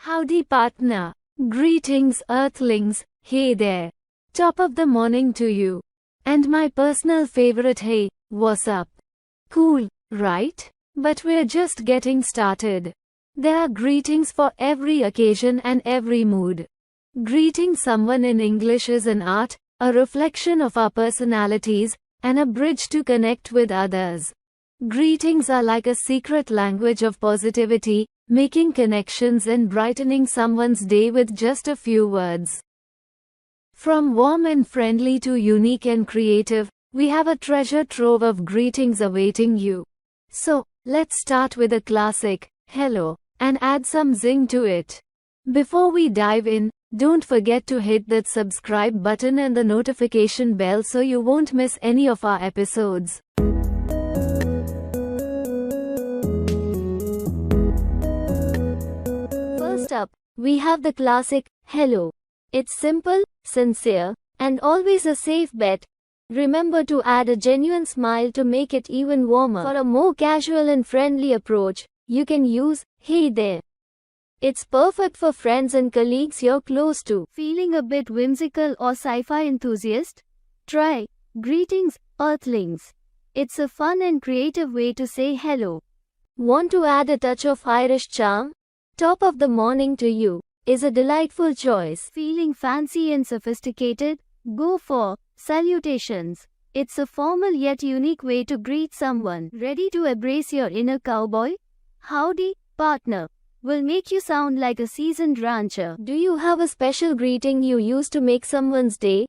Howdy partner. Greetings earthlings, hey there. Top of the morning to you. And my personal favorite hey, what's up? Cool, right? But we're just getting started. There are greetings for every occasion and every mood. Greeting someone in English is an art, a reflection of our personalities, and a bridge to connect with others. Greetings are like a secret language of positivity, making connections and brightening someone's day with just a few words. From warm and friendly to unique and creative, we have a treasure trove of greetings awaiting you. So, let's start with a classic, hello, and add some zing to it. Before we dive in, don't forget to hit that subscribe button and the notification bell so you won't miss any of our episodes. First up, we have the classic, hello. It's simple, sincere, and always a safe bet. Remember to add a genuine smile to make it even warmer. For a more casual and friendly approach, you can use, hey there. It's perfect for friends and colleagues you're close to. Feeling a bit whimsical or sci-fi enthusiast? Try, greetings, earthlings. It's a fun and creative way to say hello. Want to add a touch of Irish charm? Top of the morning to you is a delightful choice. Feeling fancy and sophisticated? Go for salutations. It's a formal yet unique way to greet someone. Ready to embrace your inner cowboy? Howdy, partner. Will make you sound like a seasoned rancher. Do you have a special greeting you use to make someone's day?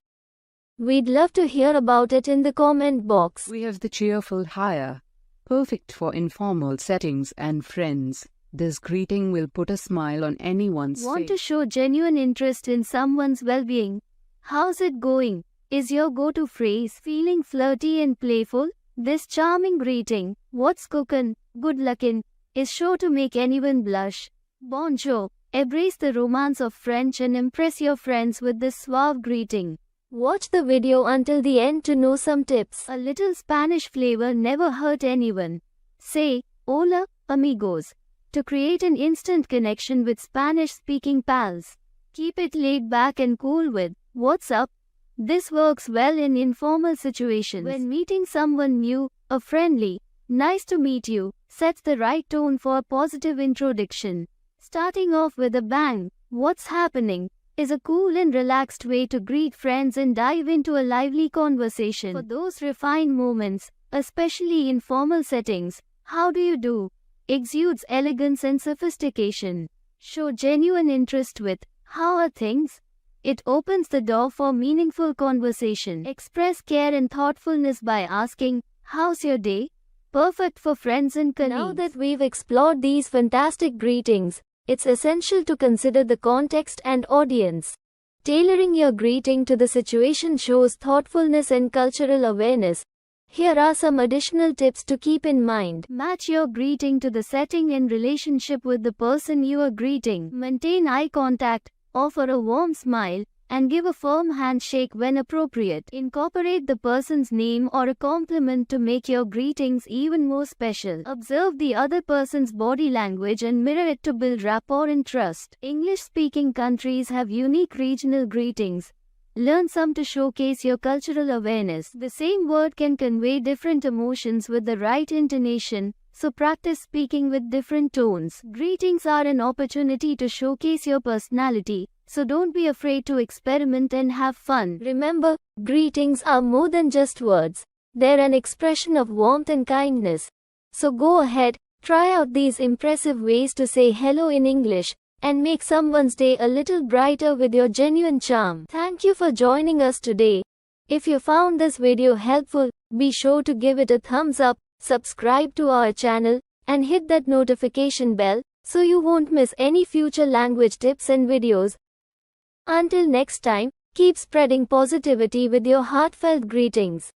We'd love to hear about it in the comment box. We have the cheerful hire, perfect for informal settings and friends. This greeting will put a smile on anyone's face. Want to show genuine interest in someone's well-being? How's it going? Is your go-to phrase. Feeling flirty and playful? This charming greeting, what's cookin', good luckin', is sure to make anyone blush. Bonjour. Embrace the romance of French and impress your friends with this suave greeting. Watch the video until the end to know some tips. A little Spanish flavor never hurt anyone. Say, hola, amigos, to create an instant connection with Spanish-speaking pals. Keep it laid back and cool with, what's up? This works well in informal situations. When meeting someone new, a friendly, nice to meet you, sets the right tone for a positive introduction. Starting off with a bang, what's happening, is a cool and relaxed way to greet friends and dive into a lively conversation. For those refined moments, especially in formal settings, how do you do? Exudes elegance and sophistication. Show genuine interest with, how are things? It opens the door for meaningful conversation. Express care and thoughtfulness by asking, how's your day? Perfect for friends and colleagues. Now that we've explored these fantastic greetings, it's essential to consider the context and audience. Tailoring your greeting to the situation shows thoughtfulness and cultural awareness. Here are some additional tips to keep in mind. Match your greeting to the setting and relationship with the person you are greeting. Maintain eye contact, offer a warm smile, and give a firm handshake when appropriate. Incorporate the person's name or a compliment to make your greetings even more special. Observe the other person's body language and mirror it to build rapport and trust. English-speaking countries have unique regional greetings. Learn some to showcase your cultural awareness. The same word can convey different emotions with the right intonation, so practice speaking with different tones. Greetings are an opportunity to showcase your personality, so don't be afraid to experiment and have fun. Remember, greetings are more than just words. They're an expression of warmth and kindness. So go ahead, try out these impressive ways to say hello in English, and make someone's day a little brighter with your genuine charm. Thank you for joining us today. If you found this video helpful, be sure to give it a thumbs up, subscribe to our channel, and hit that notification bell, so you won't miss any future language tips and videos. Until next time, keep spreading positivity with your heartfelt greetings.